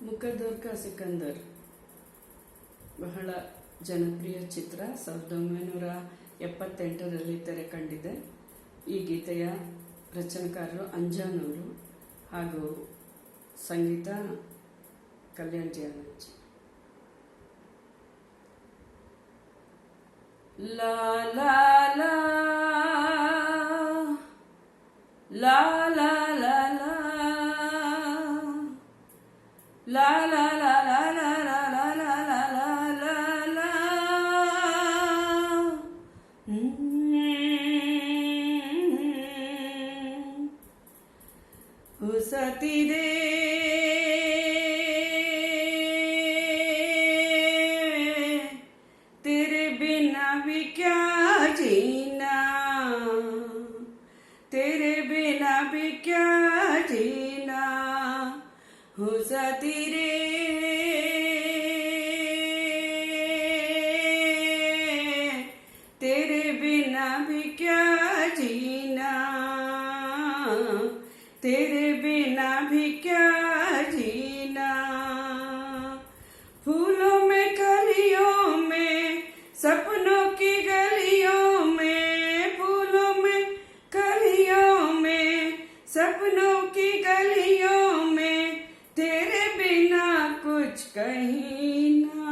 ಮುಖದೋರ್ಕ ಸಿಕಂದರ್ ಬಹಳ ಜನಪ್ರಿಯ ಚಿತ್ರ. 1978ರಲ್ಲಿ ತೆರೆ ಕಂಡಿದೆ. ಈ ಗೀತೆಯ ರಚನೆಕಾರರು ಅಂಜಾನ್ ಅವರು ಹಾಗೂ ಸಂಗೀತ ಕಲ್ಯಾಣ್ ಜಿಯಾನಂಜಿ. ಲಾ ಲಾ ಲಾ ಲಾ ಲಾ ಲಾ ಲಾ ಲಾ ಲಾ ಲಾ ಲಾ ಲಾ ಲಾ ಲಾ ಲಾ ಲಾ ಲಾ. ಹೊಸತಿದೆ तेरे बिना भी क्या जीना, तेरे बिना भी क्या जीना, हुसती रे तेरे बिना भी क्या जीना, तेरे बिना भी क्या जीना. फूलों में कलियों में सपनों की गलियों में, फूलों में कलियों में सपनों की गलियों में, तेरे बिना कुछ कहीं ना,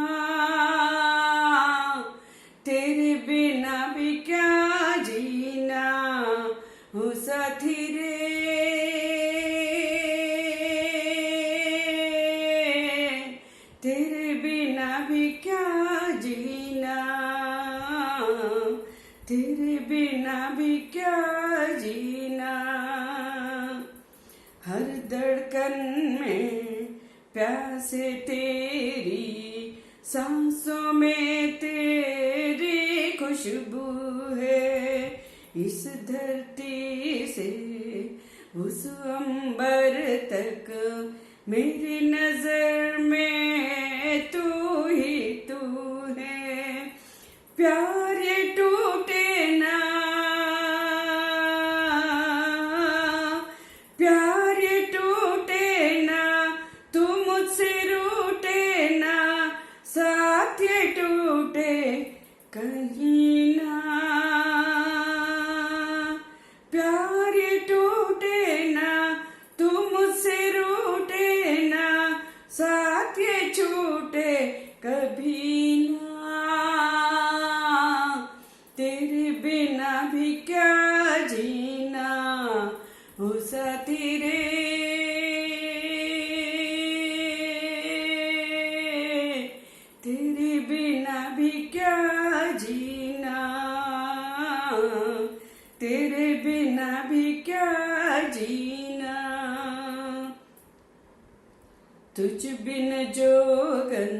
तेरे बिना भी क्या जीना, हो साथी रे तेरे बिना भी क्या जीना, तेरे बिना भी क्या जीना. हर धड़कन में प्यासे तेरी, सांसों में तेरी खुशबू है. इस धरती से उस अंबर तक मेरी नजर में तू ही तू है. प्यार ये टूटे ना, प्यार ये टूटे ना, तू मुझसे रूठे ना, साथ ये टूटे कहीं ना. प्यार ये टूटे ना, तू मुझसे रूठे ना, साथ ये छूटे कभी ना. तेरे बिना भी क्या जीना, हो साथी रे तेरे बिना भी क्या जीना, तेरे बिना भी क्या जीना. तुझ बिन जोगन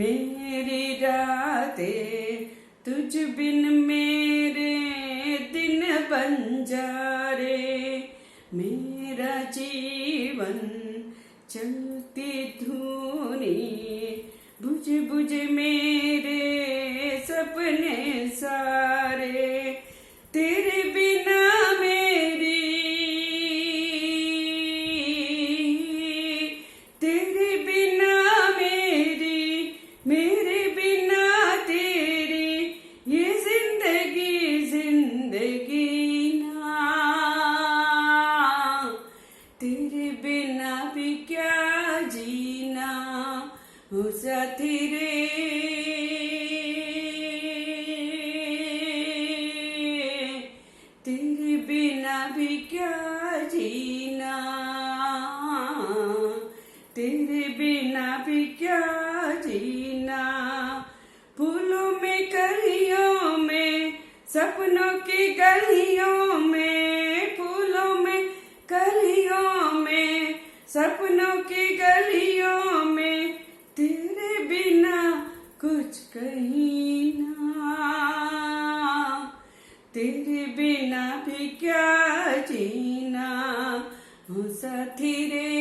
मेरी रातें, तुझ बिन मेरे दिन बंजारे. मेरा जीवन चलती धूनी, बुझ बुझ मेरे सपने सारे. तेरे बिना मेरी, तेरे बिना मेरी, मेरे बिना तेरी, ये जिंदगी जिंदगी ना. तेरे बिना भी क्या जीना, हो साथी रे तेरे बिना भी क्या जीना, तेरे बिना भी क्या जीना. फूलों में कलियों में सपनों की गलियों में, फूलों में कलियों में सपनों की गलियों में, तेरे बिना कुछ कहीं ना, तेरे बिना भी क्या जीना, हो साथी रे